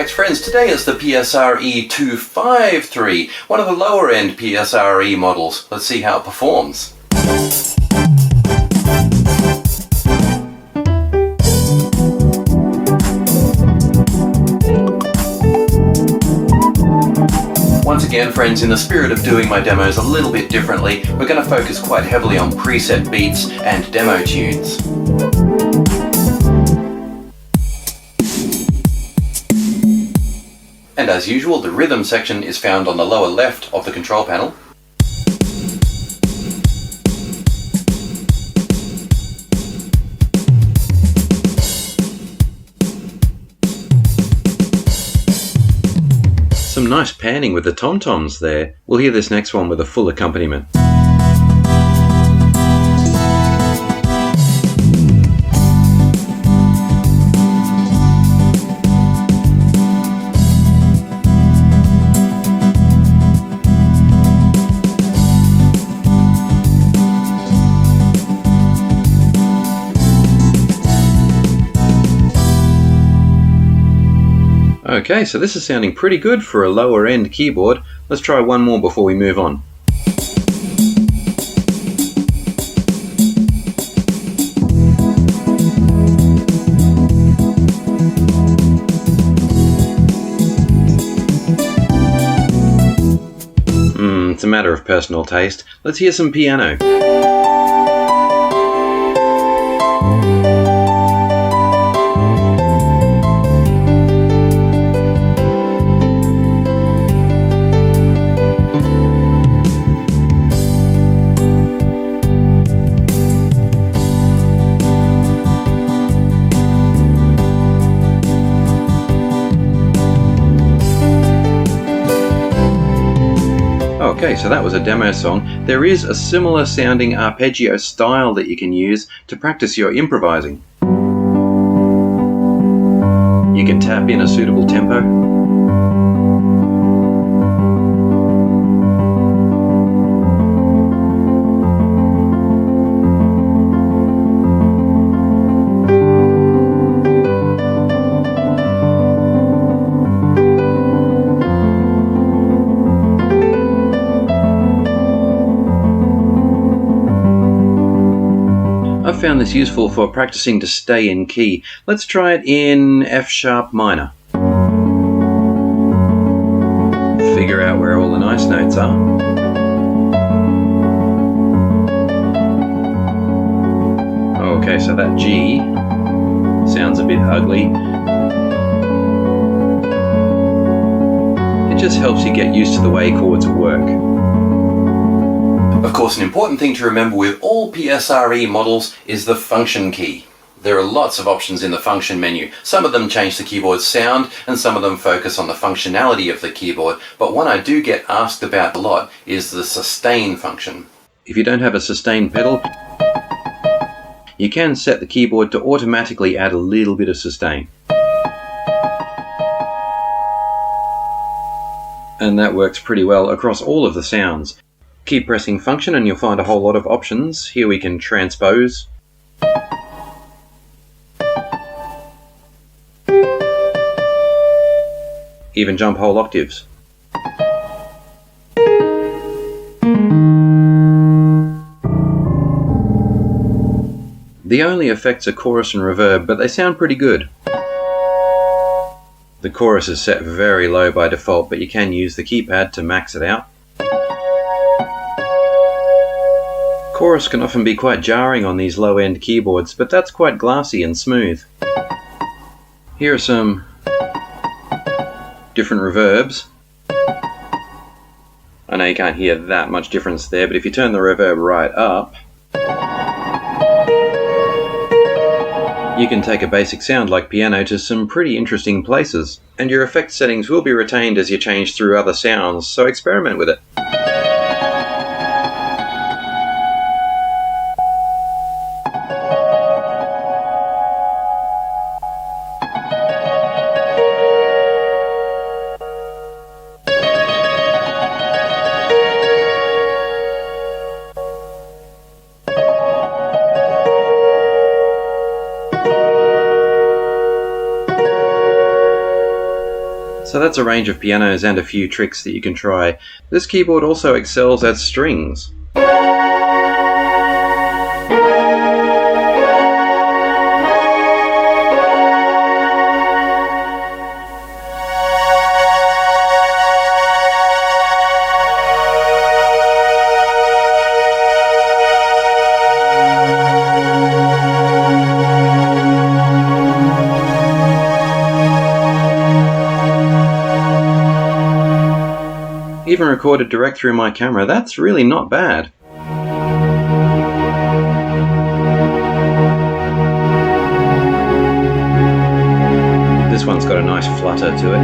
Artifacts friends, today is the PSR-E253, one of the lower end PSR-E models. Let's see how it performs. Once again friends, in the spirit of doing my demos a little bit differently, we're going to focus quite heavily on preset beats and demo tunes. And as usual, the rhythm section is found on the lower left of the control panel. Some nice panning with the tom-toms there. We'll hear this next one with a full accompaniment. Okay, so this is sounding pretty good for a lower end keyboard. Let's try one more before we move on. It's a matter of personal taste. Let's hear some piano. Okay, so that was a demo song. There is a similar sounding arpeggio style that you can use to practice your improvising. You can tap in a suitable tempo. I've found this useful for practicing to stay in key. Let's try it in F sharp minor. Figure out where all the nice notes are. Okay, so that G sounds a bit ugly. It just helps you get used to the way chords work. Of course, an important thing to remember with all PSR-E models is the function key. There are lots of options in the function menu. Some of them change the keyboard's sound and some of them focus on the functionality of the keyboard, but one I do get asked about a lot is the sustain function. If you don't have a sustain pedal, you can set the keyboard to automatically add a little bit of sustain. And that works pretty well across all of the sounds. Keep pressing function and you'll find a whole lot of options. Here we can transpose. Even jump whole octaves. The only effects are chorus and reverb, but they sound pretty good. The chorus is set very low by default, but you can use the keypad to max it out. Chorus can often be quite jarring on these low-end keyboards, but that's quite glassy and smooth. Here are some different reverbs. I know you can't hear that much difference there, but if you turn the reverb right up, you can take a basic sound like piano to some pretty interesting places, and your effect settings will be retained as you change through other sounds, so experiment with it. So that's a range of pianos and a few tricks that you can try. This keyboard also excels at strings. Even recorded direct through my camera. That's really not bad. This one's got a nice flutter to it.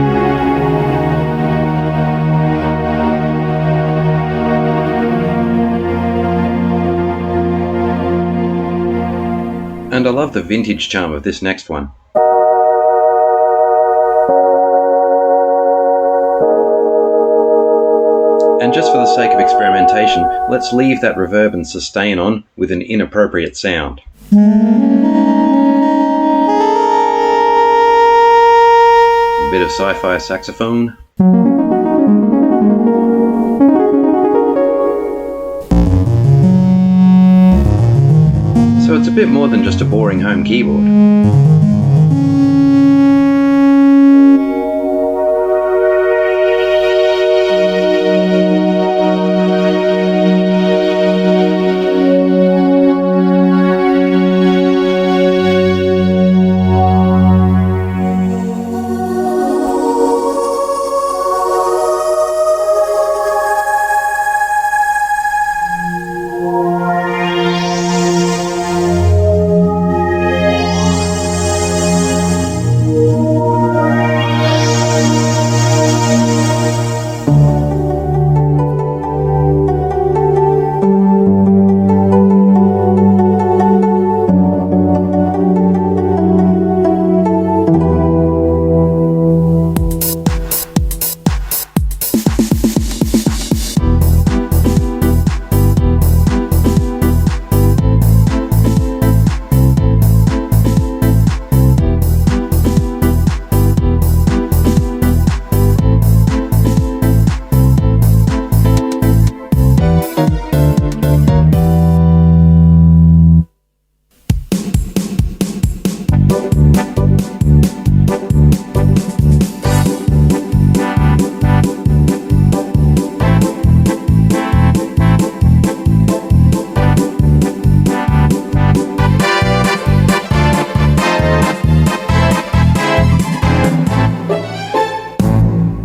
And I love the vintage charm of this next one. And just for the sake of experimentation, let's leave that reverb and sustain on with an inappropriate sound. A bit of sci-fi saxophone. So it's a bit more than just a boring home keyboard.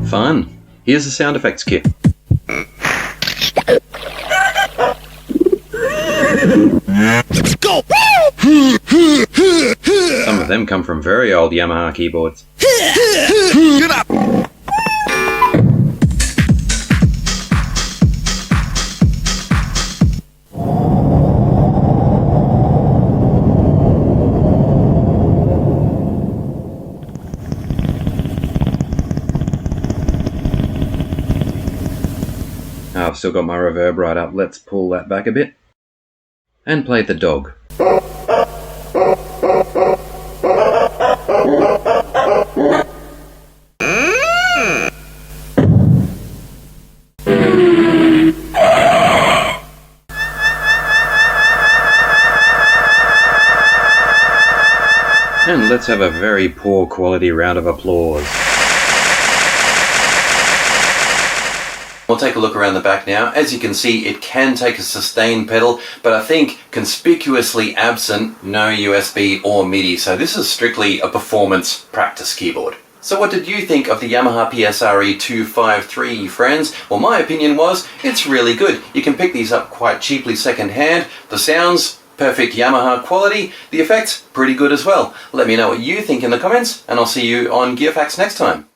Fun! Here's the sound effects kit. Go! Some of them come from very old Yamaha keyboards. Get up! I've still got my reverb right up. Let's pull that back a bit. And play the dog. And let's have a very poor quality round of applause. We'll take a look around the back now. As you can see, it can take a sustain pedal, but I think conspicuously absent, no USB or MIDI, so this is strictly a performance practice keyboard. So what did you think of the Yamaha PSR-E253, friends? Well, my opinion was, it's really good. You can pick these up quite cheaply second-hand. The sounds, perfect Yamaha quality. The effects, pretty good as well. Let me know what you think in the comments, and I'll see you on GearFacts next time.